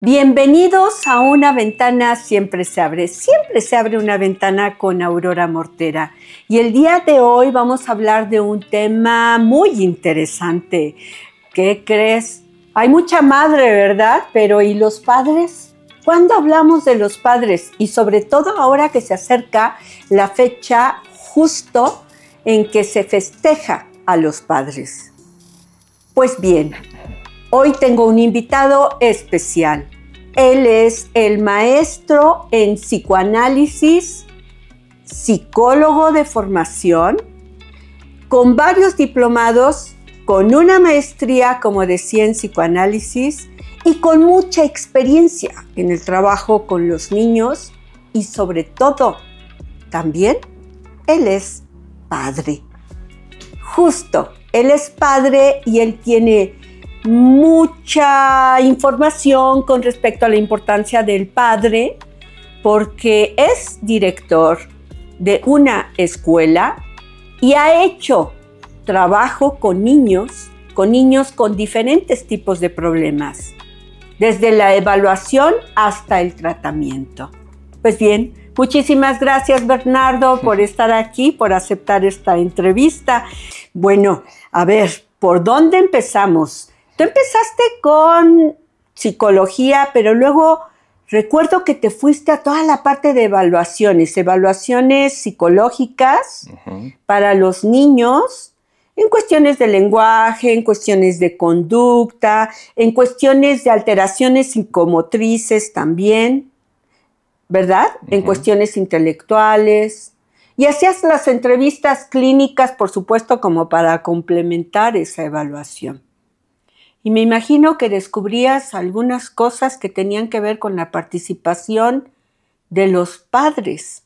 Bienvenidos a Una Ventana Siempre se abre. Siempre se abre una ventana con Aurora Mortera. Y el día de hoy vamos a hablar de un tema muy interesante. ¿Qué crees? Hay mucha madre, ¿verdad? Pero ¿y los padres? ¿Cuándo hablamos de los padres? Y sobre todo ahora que se acerca la fecha justo en que se festeja a los padres. Pues bien, hoy tengo un invitado especial. Él es el maestro en psicoanálisis, psicólogo de formación, con varios diplomados, con una maestría, como decía, en psicoanálisis y con mucha experiencia en el trabajo con los niños y sobre todo, también, él es padre. Justo, él es padre y él tiene mucha información con respecto a la importancia del padre porque es director de una escuela y ha hecho trabajo con niños con diferentes tipos de problemas, desde la evaluación hasta el tratamiento. Pues bien, muchísimas gracias, Bernardo, por estar aquí, por aceptar esta entrevista. Bueno, a ver, ¿por dónde empezamos? Tú empezaste con psicología, pero luego recuerdo que te fuiste a toda la parte de evaluaciones psicológicas para los niños, en cuestiones de lenguaje, en cuestiones de conducta, en cuestiones de alteraciones psicomotrices también, ¿verdad? En cuestiones intelectuales. Y hacías las entrevistas clínicas, por supuesto, como para complementar esa evaluación. Y me imagino que descubrías algunas cosas que tenían que ver con la participación de los padres,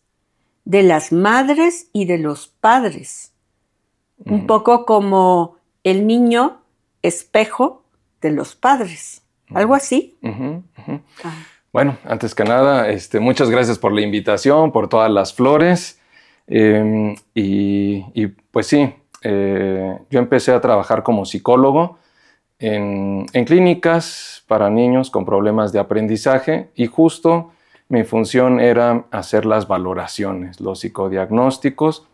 de las madres y de los padres. Un poco como el niño espejo de los padres. ¿Algo así? Bueno, antes que nada, muchas gracias por la invitación, por todas las flores. Y pues sí, yo empecé a trabajar como psicólogo en clínicas para niños con problemas de aprendizaje y justo mi función era hacer las valoraciones, los psicodiagnósticos.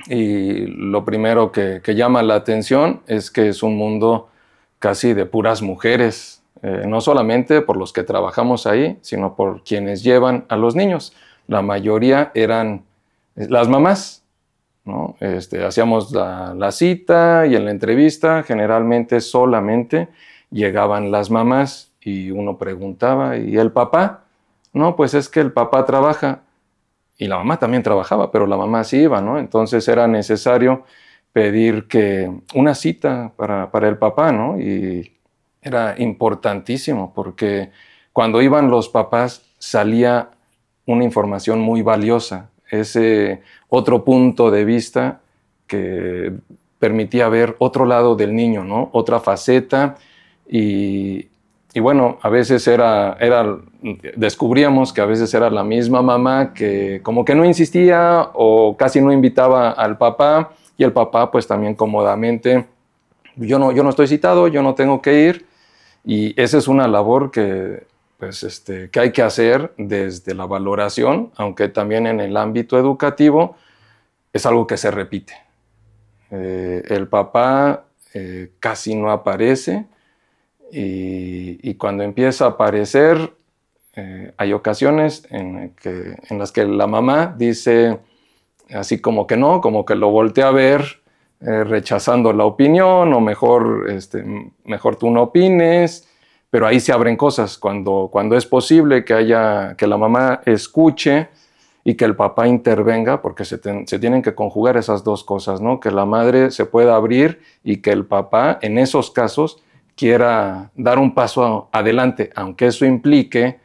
Y lo primero que llama la atención es que es un mundo casi de puras mujeres, no solamente por los que trabajamos ahí, sino por quienes llevan a los niños. La mayoría eran las mamás, ¿no? Hacíamos la cita y en la entrevista generalmente solamente llegaban las mamás y uno preguntaba, ¿y el papá? No, pues es que el papá trabaja. Y la mamá también trabajaba, pero la mamá sí iba, ¿no? Entonces era necesario pedir una cita para el papá, ¿no? Y era importantísimo porque cuando iban los papás salía una información muy valiosa, ese otro punto de vista que permitía ver otro lado del niño, ¿no? Otra faceta y bueno, a veces descubríamos que a veces era la misma mamá que como que no insistía o casi no invitaba al papá y el papá pues también cómodamente, yo no estoy citado, yo no tengo que ir y esa es una labor que hay que hacer desde la valoración, aunque también en el ámbito educativo es algo que se repite. El papá casi no aparece. Y cuando empieza a aparecer, hay ocasiones en las que la mamá dice así como que no, como que lo voltea a ver rechazando la opinión o mejor tú no opines, pero ahí se abren cosas cuando es posible que la mamá escuche y que el papá intervenga, porque se tienen que conjugar esas dos cosas, ¿no? Que la madre se pueda abrir y que el papá en esos casos quiera dar un paso adelante, aunque eso implique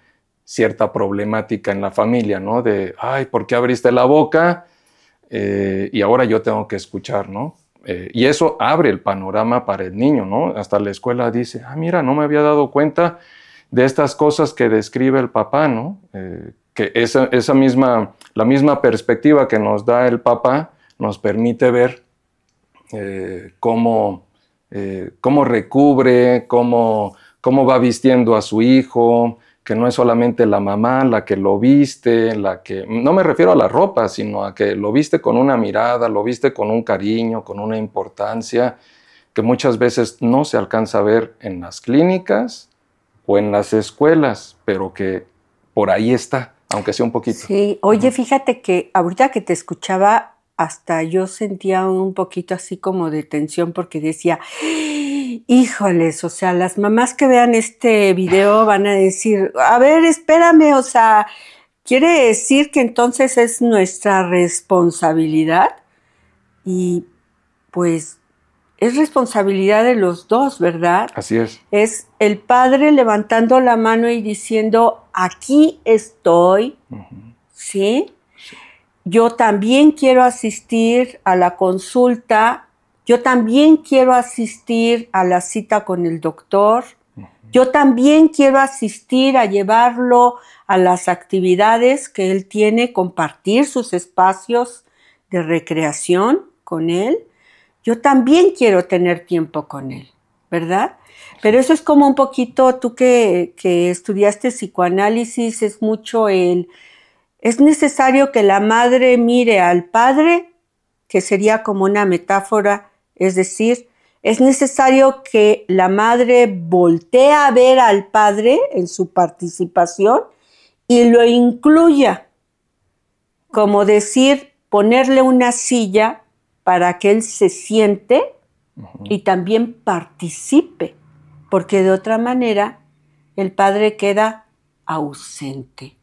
cierta problemática en la familia, ¿no? De, ay, ¿por qué abriste la boca? Y ahora yo tengo que escuchar, ¿no? Y eso abre el panorama para el niño, ¿no? Hasta la escuela dice, mira, no me había dado cuenta de estas cosas que describe el papá, ¿no? Que la misma perspectiva que nos da el papá nos permite ver cómo recubre, cómo cómo va vistiendo a su hijo, que no es solamente la mamá la que lo viste, no me refiero a la ropa, sino a que lo viste con una mirada, lo viste con un cariño, con una importancia, que muchas veces no se alcanza a ver en las clínicas o en las escuelas, pero que por ahí está, aunque sea un poquito. Sí, oye, fíjate que ahorita que te escuchaba, hasta yo sentía un poquito así como de tensión porque decía, híjoles, o sea, las mamás que vean este video van a decir, a ver, espérame, o sea, ¿quiere decir que entonces es nuestra responsabilidad? Y pues es responsabilidad de los dos, ¿verdad? Así es. Es el padre levantando la mano y diciendo, aquí estoy, ¿sí? Yo también quiero asistir a la consulta, yo también quiero asistir a la cita con el doctor, yo también quiero asistir a llevarlo a las actividades que él tiene, compartir sus espacios de recreación con él. Yo también quiero tener tiempo con él, ¿verdad? Pero eso es como un poquito, tú que estudiaste psicoanálisis, es mucho es necesario que la madre mire al padre, que sería como una metáfora, es decir, es necesario que la madre voltee a ver al padre en su participación y lo incluya, como decir, ponerle una silla para que él se siente y también participe, porque de otra manera el padre queda ausente.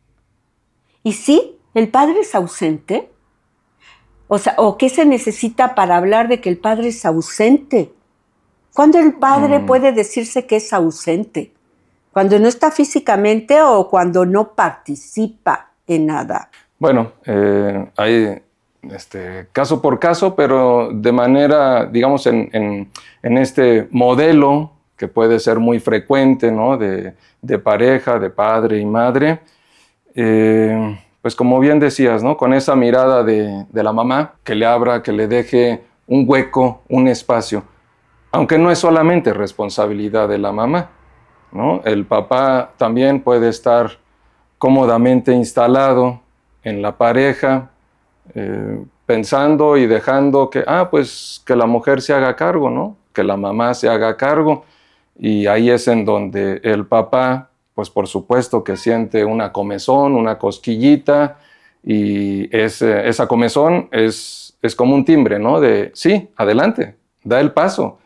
Y sí, el padre es ausente. O sea, ¿o qué se necesita para hablar de que el padre es ausente? ¿Cuándo el padre puede decirse que es ausente? ¿Cuando no está físicamente o cuando no participa en nada? Bueno, hay caso por caso, pero de manera, digamos, en este modelo que puede ser muy frecuente, ¿no? De pareja, de padre y madre, pues como bien decías, ¿no? Con esa mirada de la mamá, que le abra, que le deje un hueco, un espacio, aunque no es solamente responsabilidad de la mamá, ¿no? El papá también puede estar cómodamente instalado en la pareja, pensando y dejando pues que la mujer se haga cargo, ¿no? Que la mamá se haga cargo, y ahí es en donde el papá, pues por supuesto que siente una comezón, una cosquillita, y esa comezón es como un timbre, ¿no? De sí, adelante, da el paso.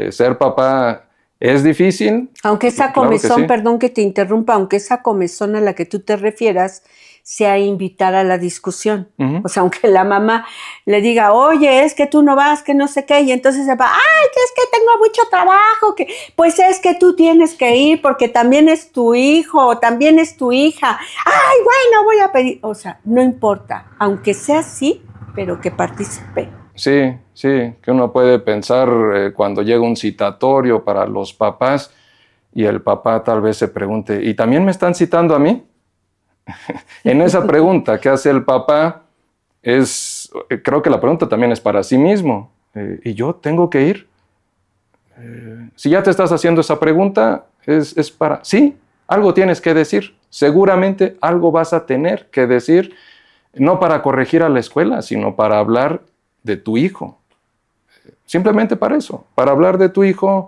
Ser papá es difícil. Aunque esa comezón, claro que sí. Perdón que te interrumpa, aunque esa comezón a la que tú te refieras sea invitar a la discusión. O sea, aunque la mamá le diga, oye, es que tú no vas, que no sé qué, y entonces se va, ay, que es que tengo mucho trabajo, que pues es que tú tienes que ir porque también es tu hijo, o también es tu hija. Ay, bueno, voy a pedir. O sea, no importa, aunque sea así, pero que participe. Sí, que uno puede pensar cuando llega un citatorio para los papás y el papá tal vez se pregunte, ¿y también me están citando a mí? En esa pregunta que hace el papá, creo que la pregunta también es para sí mismo. ¿Y yo tengo que ir? Si ya te estás haciendo esa pregunta, es para... Sí, algo tienes que decir. Seguramente algo vas a tener que decir, no para corregir a la escuela, sino para hablar de tu hijo. Simplemente para eso, para hablar de tu hijo.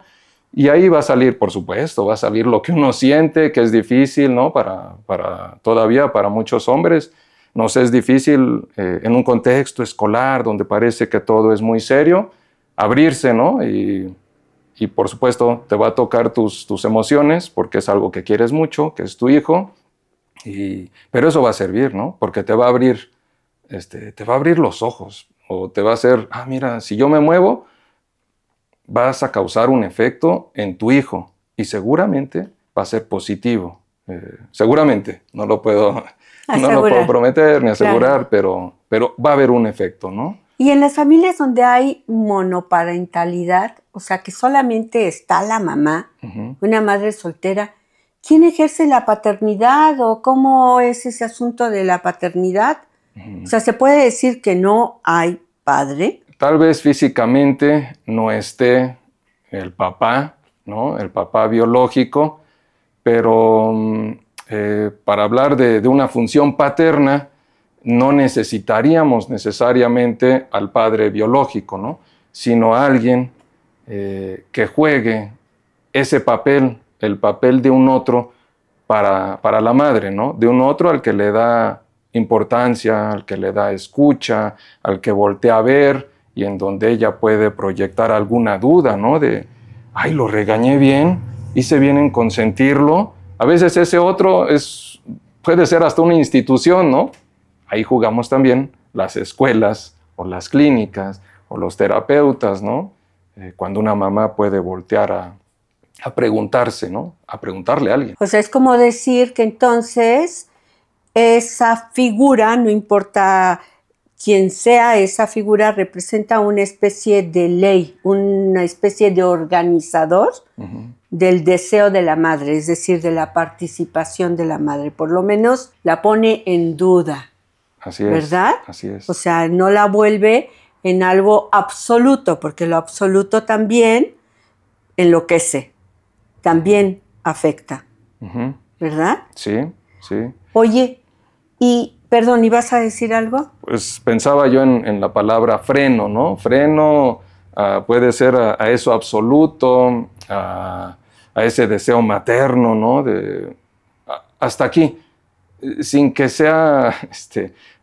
Y ahí va a salir, por supuesto, va a salir lo que uno siente, que es difícil, ¿no? Todavía para muchos hombres nos es difícil en un contexto escolar donde parece que todo es muy serio, abrirse, ¿no? Y por supuesto te va a tocar tus emociones porque es algo que quieres mucho, que es tu hijo, pero eso va a servir, ¿no? Porque te va a abrir los ojos o te va a hacer, mira, si yo me muevo, vas a causar un efecto en tu hijo y seguramente va a ser positivo. Seguramente, no lo puedo prometer ni asegurar, claro. pero va a haber un efecto, ¿no? Y en las familias donde hay monoparentalidad, o sea, que solamente está la mamá, una madre soltera, ¿quién ejerce la paternidad o cómo es ese asunto de la paternidad? O sea, ¿se puede decir que no hay padre? Tal vez físicamente no esté el papá, ¿no? El papá biológico, pero para hablar de una función paterna, no necesitaríamos necesariamente al padre biológico, ¿no? Sino a alguien que juegue ese papel, el papel de un otro para la madre, ¿no? De un otro al que le da importancia, al que le da escucha, al que voltea a ver y en donde ella puede proyectar alguna duda, ¿no? De, ay, lo regañé bien, hice bien en consentirlo. A veces ese otro puede ser hasta una institución, ¿no? Ahí jugamos también las escuelas o las clínicas o los terapeutas, ¿no? Cuando una mamá puede voltear a preguntarse, ¿no? A preguntarle a alguien. O sea, es como decir que entonces esa figura, no importa quién sea, esa figura representa una especie de ley, una especie de organizador del deseo de la madre, es decir, de la participación de la madre. Por lo menos la pone en duda. Así es. ¿Verdad? Así es. O sea, no la vuelve en algo absoluto, porque lo absoluto también enloquece, también afecta. ¿Verdad? Sí, sí. Oye, y, perdón, ¿ibas a decir algo? Pues pensaba yo en la palabra freno, ¿no? Freno puede ser a eso absoluto, a ese deseo materno, ¿no? Hasta aquí, sin que sea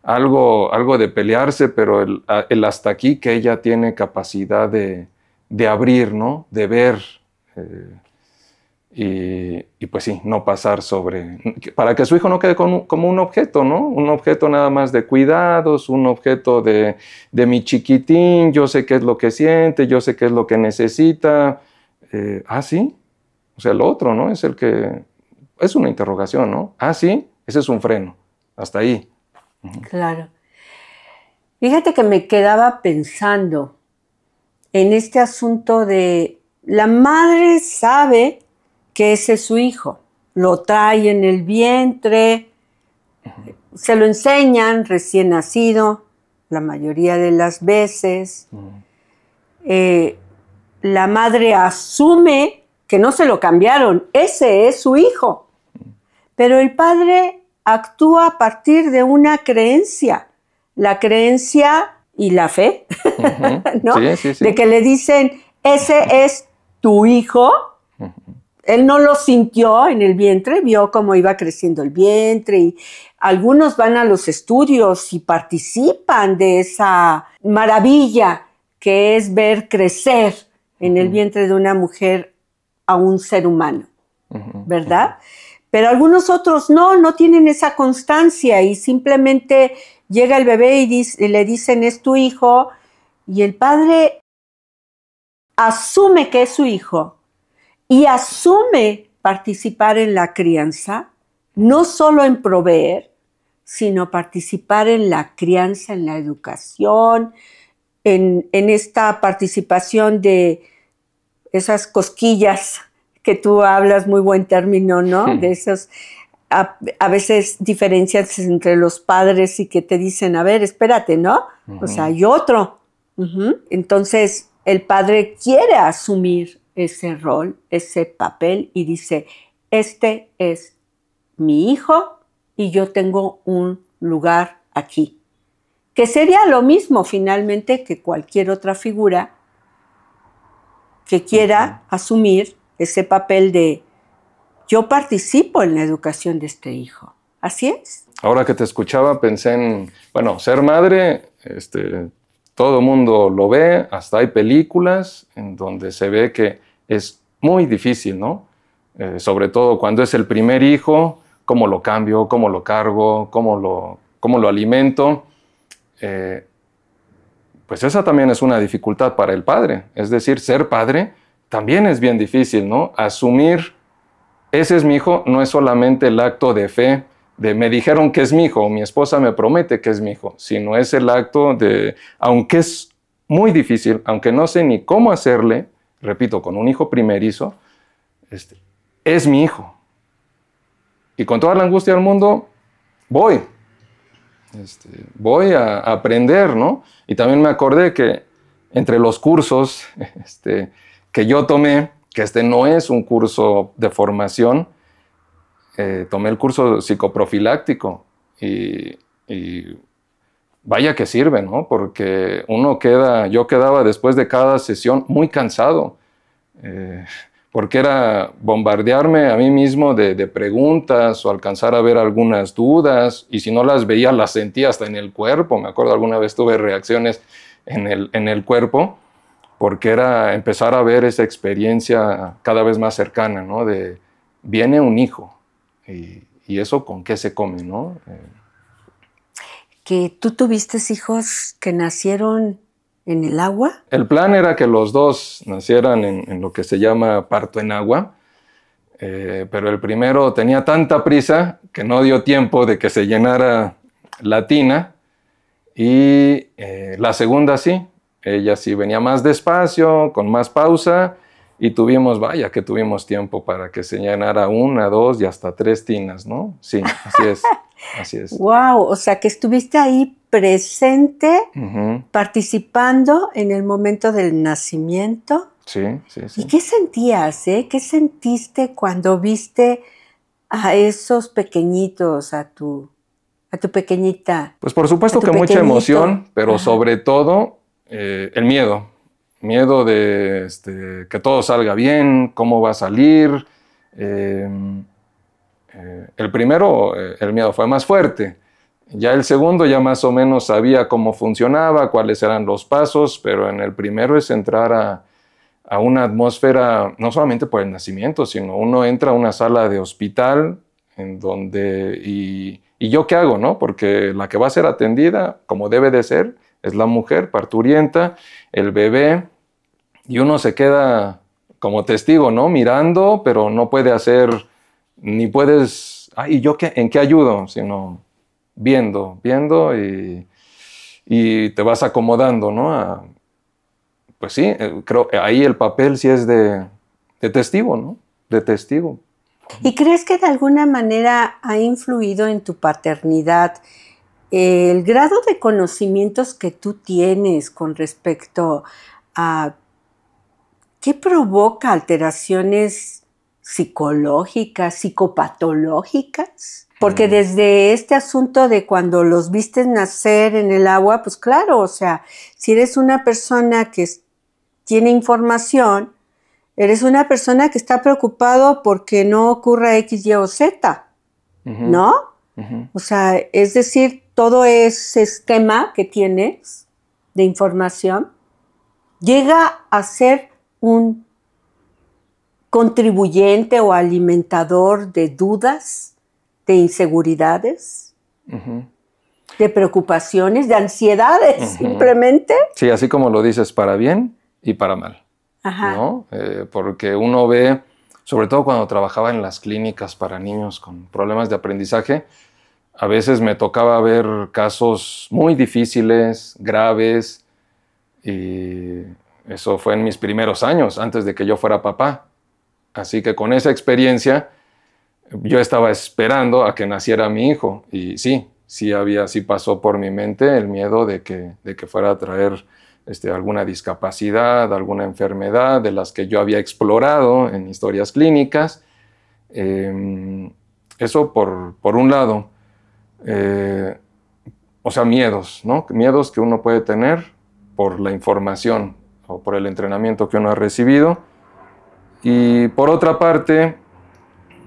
algo de pelearse, pero el hasta aquí que ella tiene capacidad de abrir, ¿no? De ver. Y pues sí, no pasar para que su hijo no quede como un objeto, ¿no? Un objeto nada más de cuidados, un objeto de mi chiquitín, yo sé qué es lo que siente, yo sé qué es lo que necesita. ¿Sí? O sea, lo otro, ¿no? Es una interrogación, ¿no? ¿Sí? Ese es un freno. Hasta ahí. Claro. Fíjate que me quedaba pensando en este asunto de la madre sabe que ese es su hijo, lo trae en el vientre, se lo enseñan recién nacido, la mayoría de las veces. La madre asume que no se lo cambiaron, ese es su hijo. Pero el padre actúa a partir de una creencia, la creencia y la fe, ¿no? Sí. De que le dicen, ese es tu hijo. Él no lo sintió en el vientre, vio cómo iba creciendo el vientre y algunos van a los estudios y participan de esa maravilla que es ver crecer en el vientre de una mujer a un ser humano, ¿verdad? Pero algunos otros no tienen esa constancia y simplemente llega el bebé y le dicen es tu hijo y el padre asume que es su hijo y asume participar en la crianza, no solo en proveer, sino participar en la crianza, en la educación, en esta participación de esas cosquillas que tú hablas, muy buen término, ¿no? De esos, a veces diferencias entre los padres y que te dicen, a ver, espérate, ¿no? O sea, hay otro. Entonces, el padre quiere asumir ese rol, ese papel y dice, este es mi hijo y yo tengo un lugar aquí. Que sería lo mismo finalmente que cualquier otra figura que quiera asumir ese papel de yo participo en la educación de este hijo. ¿Así es? Ahora que te escuchaba pensé en, ser madre, todo el mundo lo ve, hasta hay películas en donde se ve que es muy difícil, ¿no? Sobre todo cuando es el primer hijo, cómo lo cambio, cómo lo cargo, cómo lo alimento. Pues esa también es una dificultad para el padre. Es decir, ser padre también es bien difícil, ¿no? Asumir, ese es mi hijo, no es solamente el acto de fe, de me dijeron que es mi hijo, o mi esposa me promete que es mi hijo, sino es el acto de, aunque es muy difícil, aunque no sé ni cómo hacerle, repito, con un hijo primerizo, es mi hijo. Y con toda la angustia del mundo, voy a aprender, ¿no? Y también me acordé que entre los cursos que yo tomé, que este no es un curso de formación, tomé el curso psicoprofiláctico y vaya que sirve, ¿no? Porque yo quedaba después de cada sesión muy cansado, porque era bombardearme a mí mismo de preguntas o alcanzar a ver algunas dudas, y si no las veía, las sentía hasta en el cuerpo. Me acuerdo alguna vez tuve reacciones en el cuerpo, porque era empezar a ver esa experiencia cada vez más cercana, ¿no? De viene un hijo, y eso con qué se come, ¿no? ¿Que tú tuviste hijos que nacieron en el agua? El plan era que los dos nacieran en lo que se llama parto en agua, pero el primero tenía tanta prisa que no dio tiempo de que se llenara la tina, y la segunda sí, ella sí venía más despacio, con más pausa, y vaya que tuvimos tiempo para que se llenara 1, 2 y hasta 3 tinas, ¿no? Sí, así es. Así es. Wow, o sea que estuviste ahí presente, participando en el momento del nacimiento. Sí. ¿Y qué sentías, ¿Qué sentiste cuando viste a esos pequeñitos, a tu pequeñita? Pues por supuesto que mucha emoción, pero sobre todo el miedo. Miedo de que todo salga bien, cómo va a salir. El primero, el miedo fue más fuerte. Ya el segundo ya más o menos sabía cómo funcionaba, cuáles eran los pasos, pero en el primero es entrar a una atmósfera, no solamente por el nacimiento, sino uno entra a una sala de hospital en donde, y yo qué hago, ¿no? Porque la que va a ser atendida, como debe de ser, es la mujer parturienta, el bebé, y uno se queda como testigo, ¿no? Mirando, pero no puede hacer, ni puedes, ¿y yo qué, en qué ayudo? Sino viendo y te vas acomodando, ¿no? Pues sí, creo que ahí el papel sí es de testigo, ¿no? De testigo. ¿Y crees que de alguna manera ha influido en tu paternidad el grado de conocimientos que tú tienes con respecto a qué provoca alteraciones psicológicas, psicopatológicas? Porque desde este asunto de cuando los viste nacer en el agua, pues claro, o sea, si eres una persona que tiene información, eres una persona que está preocupado porque no ocurra X, Y o Z, ¿no? O sea, es decir, todo ese esquema que tienes de información llega a ser un contribuyente o alimentador de dudas, de inseguridades, de preocupaciones, de ansiedades, simplemente. Sí, así como lo dices, para bien y para mal, ¿no? Porque uno ve, sobre todo cuando trabajaba en las clínicas para niños con problemas de aprendizaje, a veces me tocaba ver casos muy difíciles, graves, y eso fue en mis primeros años, antes de que yo fuera papá. Así que con esa experiencia, yo estaba esperando a que naciera mi hijo, y sí pasó por mi mente el miedo de que fuera a traer alguna discapacidad, alguna enfermedad de las que yo había explorado en historias clínicas. Eso por un lado. O sea, miedos, ¿no? Miedos que uno puede tener por la información o por el entrenamiento que uno ha recibido. Y por otra parte,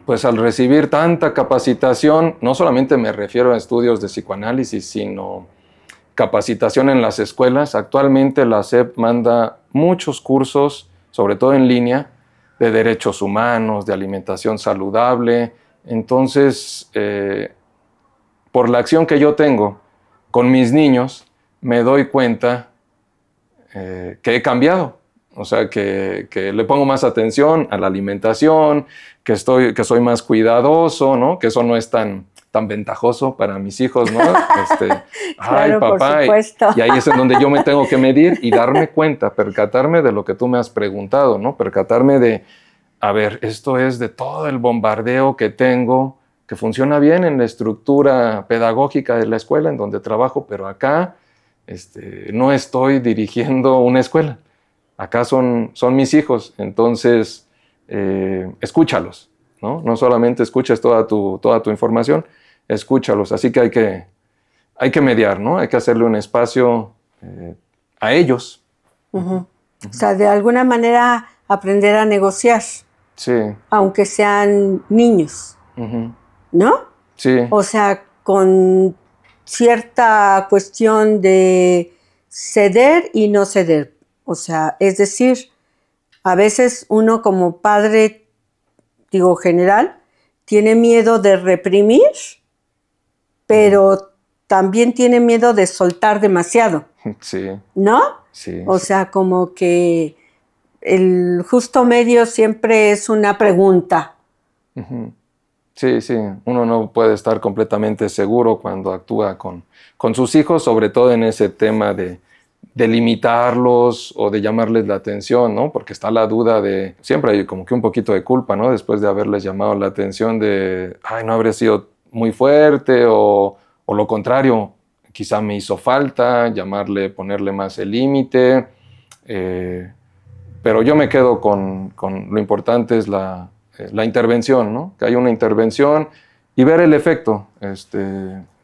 pues al recibir tanta capacitación, no solamente me refiero a estudios de psicoanálisis, sino capacitación en las escuelas. Actualmente la SEP manda muchos cursos, sobre todo en línea, de derechos humanos, de alimentación saludable. Entonces, por la acción que yo tengo con mis niños, me doy cuenta que he cambiado. O sea, que le pongo más atención a la alimentación, que soy más cuidadoso, ¿no? Que eso no es tan ventajoso para mis hijos, ¿no? Claro, ay, papá, por supuesto. y ahí es en donde yo me tengo que medir y darme cuenta, percatarme de lo que tú me has preguntado, ¿no? Percatarme de, a ver, esto es de todo el bombardeo que tengo, que funciona bien en la estructura pedagógica de la escuela en donde trabajo, pero acá no estoy dirigiendo una escuela. Acá son mis hijos, entonces escúchalos, ¿no? No solamente escuches toda tu información, escúchalos. Así que hay que mediar, ¿no? Hay que hacerle un espacio a ellos. O sea, de alguna manera aprender a negociar. Sí. Aunque sean niños, ¿no? Sí. O sea, con cierta cuestión de ceder y no ceder. O sea, es decir, a veces uno como padre, digo general, tiene miedo de reprimir, pero también tiene miedo de soltar demasiado. Sí. ¿No? Sí. O sea, como que el justo medio siempre es una pregunta. Sí, sí. Uno no puede estar completamente seguro cuando actúa con sus hijos, sobre todo en ese tema de limitarlos o de llamarles la atención, ¿no? Porque está la duda de, siempre hay como que un poquito de culpa, ¿no? Después de haberles llamado la atención de, ay, no habría sido muy fuerte o lo contrario, quizá me hizo falta ponerle más el límite, pero yo me quedo con lo importante es la intervención, ¿no? Que haya una intervención y ver el efecto,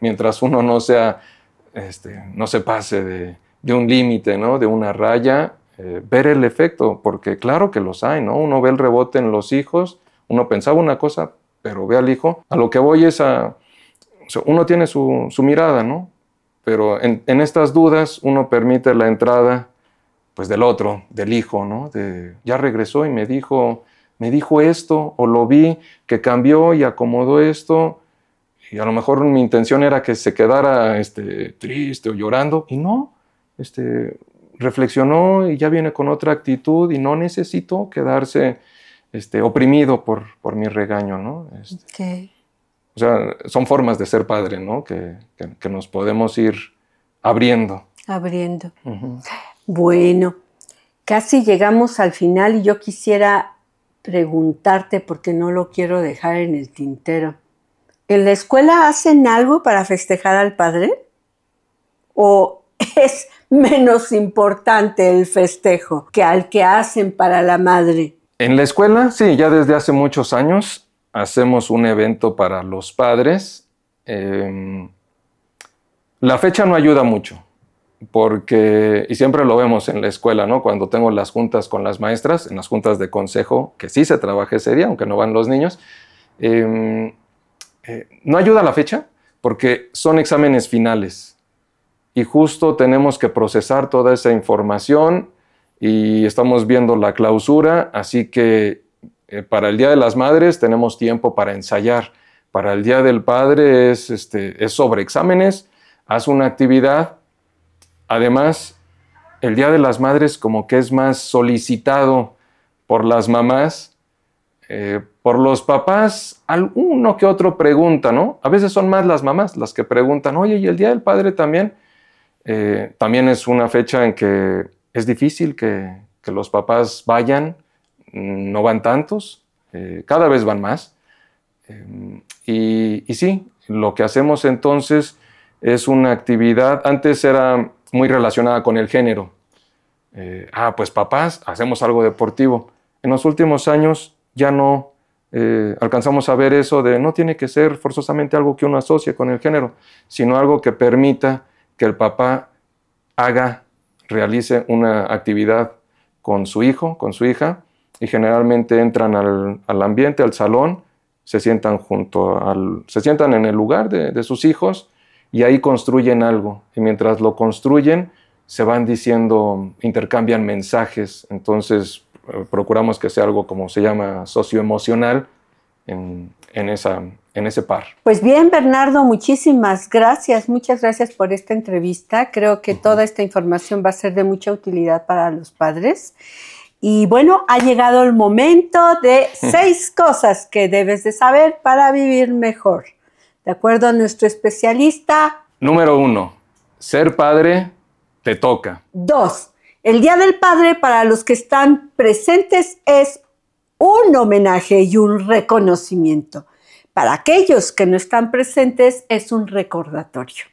mientras uno no sea, no se pase de un límite, ¿no? De una raya, ver el efecto, porque claro que los hay, ¿no? Uno ve el rebote en los hijos, uno pensaba una cosa, pero ve al hijo. A lo que voy es o sea, uno tiene su mirada, ¿no? Pero en estas dudas uno permite la entrada, pues, del otro, del hijo, ¿no? Ya regresó y me dijo esto, o lo vi que cambió y acomodó esto, y a lo mejor mi intención era que se quedara triste o llorando, y no, reflexionó y ya viene con otra actitud y no necesito quedarse oprimido por mi regaño, ¿no? Okay. O sea, son formas de ser padre, ¿no? Que nos podemos ir abriendo. Abriendo. Bueno, casi llegamos al final y yo quisiera preguntarte, porque no lo quiero dejar en el tintero. ¿En la escuela hacen algo para festejar al padre? ¿O es menos importante el festejo que al que hacen para la madre? En la escuela, sí, ya desde hace muchos años hacemos un evento para los padres. La fecha no ayuda mucho, y siempre lo vemos en la escuela, ¿no? Cuando tengo las juntas con las maestras, en las juntas de consejo, que sí se trabaja ese día, aunque no van los niños, no ayuda la fecha porque son exámenes finales y justo tenemos que procesar toda esa información y estamos viendo la clausura, así que para el Día de las Madres tenemos tiempo para ensayar. Para el Día del Padre es sobre exámenes, haz una actividad. Además, el Día de las Madres como que es más solicitado por las mamás, por los papás, uno que otro pregunta, ¿no? A veces son más las mamás las que preguntan, oye, ¿y el Día del Padre también? También es una fecha en que es difícil que los papás vayan, no van tantos, cada vez van más. Y sí, lo que hacemos entonces es una actividad, antes era muy relacionada con el género. Pues papás, hacemos algo deportivo. En los últimos años ya no alcanzamos a ver eso de no tiene que ser forzosamente algo que uno asocie con el género, sino algo que permita que el papá realice una actividad con su hijo, con su hija, y generalmente entran al ambiente, al salón, se sientan en el lugar de sus hijos y ahí construyen algo. Y mientras lo construyen, se van diciendo, intercambian mensajes. Entonces, procuramos que sea algo como se llama socioemocional en ese par. Pues bien, Bernardo, muchísimas gracias. Muchas gracias por esta entrevista. Creo que toda esta información va a ser de mucha utilidad para los padres. Y bueno, ha llegado el momento de 6 cosas que debes de saber para vivir mejor. De acuerdo a nuestro especialista. Número 1, ser padre te toca. 2, el Día del Padre para los que están presentes es un homenaje y un reconocimiento. Para aquellos que no están presentes es un recordatorio.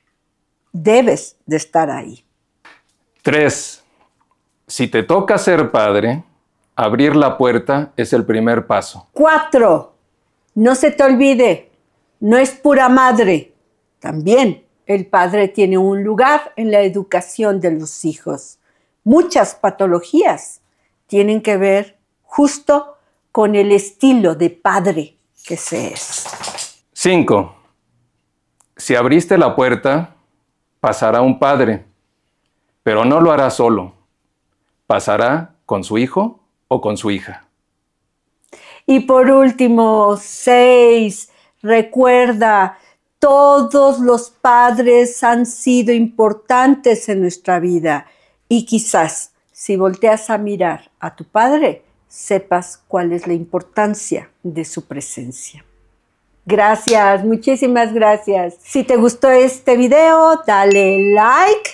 Debes de estar ahí. 3, si te toca ser padre, Abrir la puerta es el primer paso. 4. No se te olvide, no es pura madre. También el padre tiene un lugar en la educación de los hijos. Muchas patologías tienen que ver justo con el estilo de padre que se es. 5. Si abriste la puerta, pasará un padre, pero no lo hará solo. Pasará con su hijo o con su hija. Y por último, 6. Recuerda, todos los padres han sido importantes en nuestra vida y quizás si volteas a mirar a tu padre, sepas cuál es la importancia de su presencia. Gracias, muchísimas gracias. Si te gustó este video, dale like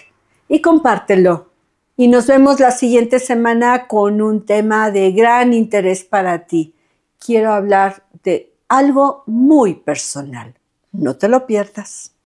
y compártelo. Y nos vemos la siguiente semana con un tema de gran interés para ti. Quiero hablar de algo muy personal. No te lo pierdas.